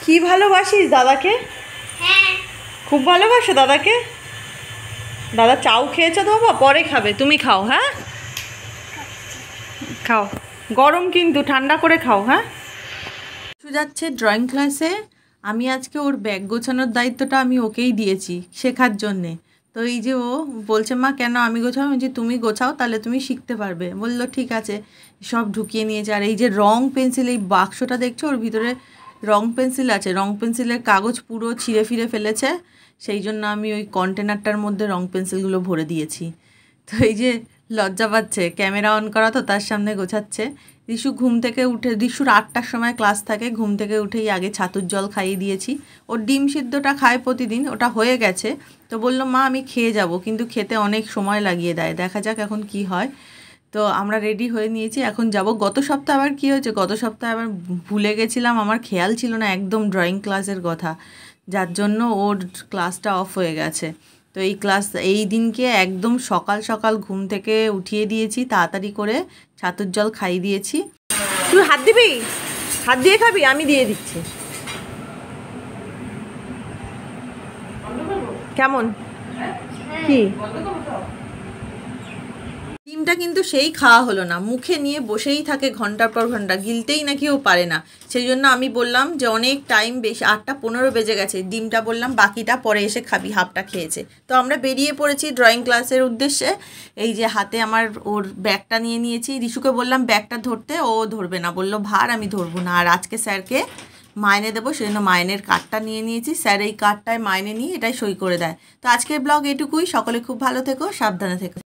কি ভালোবাসিস দাদাকে? হ্যাঁ। খুব ভালোবাসো দাদাকে? দাদা চাউ খেয়েছো তো বাবা, পরে খাবে, তুমি খাও। হ্যাঁ খাও, গরম কিন্তু, ঠান্ডা করে খাও। হ্যাঁ, যাচ্ছে ড্রয়িং ক্লাসে। আমি আজকে ওর ব্যাগ গোছানোর দায়িত্বটা আমি ওকেই দিয়েছি শেখার জন্যে। তো এই যে ও বলছে মা কেন আমি গোছাবো, যে তুমি গোছাও তাহলে তুমি শিখতে পারবে। বললো ঠিক আছে, সব ঢুকিয়ে নিয়েছে। আর এই যে রং পেন্সিল, এই বাক্সটা দেখছো, ওর ভিতরে রং পেন্সিল আছে। রং পেন্সিলের কাগজ পুরো ছিঁড়ে ফিরে ফেলেছে, সেই জন্য আমি ওই কন্টেনারটার মধ্যে রং পেন্সিলগুলো ভরে দিয়েছি। তো এই যে লজ্জা পাচ্ছে, ক্যামেরা অন করা তো, তার সামনে গোছাচ্ছে। রিশু ঘুম থেকে উঠে, রিশুর 8টার সময় ক্লাস থাকে, ঘুম থেকে উঠেই আগে ছাতুর জল খাইয়ে দিয়েছি। ওর ডিম সিদ্ধটা খায় প্রতিদিন, ওটা হয়ে গেছে। তো বললো মা আমি খেয়ে যাব, কিন্তু খেতে অনেক সময় লাগিয়ে দেয়, দেখা যাক এখন কি হয়। তো আমরা রেডি হয়ে নিয়েছি, এখন যাব। গত সপ্তাহে আবার কী হয়েছে, গত সপ্তাহে আবার ভুলে গেছিলাম, আমার খেয়াল ছিল না একদম ড্রয়িং ক্লাসের কথা, যার জন্য ওর ক্লাসটা অফ হয়ে গেছে। তো এই দিনকে একদম সকাল সকাল ঘুম থেকে উঠিয়ে দিয়েছি, তাড়াতাড়ি করে ছাতুর জল খাইয়ে দিয়েছি। তুই হাত দিবি? হাত দিয়ে খাবি? আমি দিয়ে দিচ্ছি। কেমন কি? ডিমটা কিন্তু সেই খাওয়া হলো না, মুখে নিয়ে বসেই থাকে ঘন্টার পর ঘন্টা, গিলতেই নাকি ও পারে না। সেই জন্য আমি বললাম যে অনেক টাইম, বেশি 8টা 15 বেজে গেছে, ডিমটা বললাম বাকিটা পরে এসে খাবি, হাফটা খেয়েছে। তো আমরা বেরিয়ে পড়েছি ড্রয়িং ক্লাসের উদ্দেশ্যে। এই যে হাতে আমার ওর ব্যাগটা নিয়ে নিয়েছি। রিশুকে বললাম ব্যাগটা ধরতে, ও ধরবে না, বললো ভার আমি ধরবো না। আর আজকে স্যারকে মাইনে দেবো, সেই জন্য মাইনের কার্ডটা নিয়ে নিয়েছি। স্যার এই কার্ডটায় মাইনে নিয়ে এটাই সই করে দেয়। তো আজকের ব্লগ এটুকুই। সকলে খুব ভালো থেকো, সাবধানে থেকো।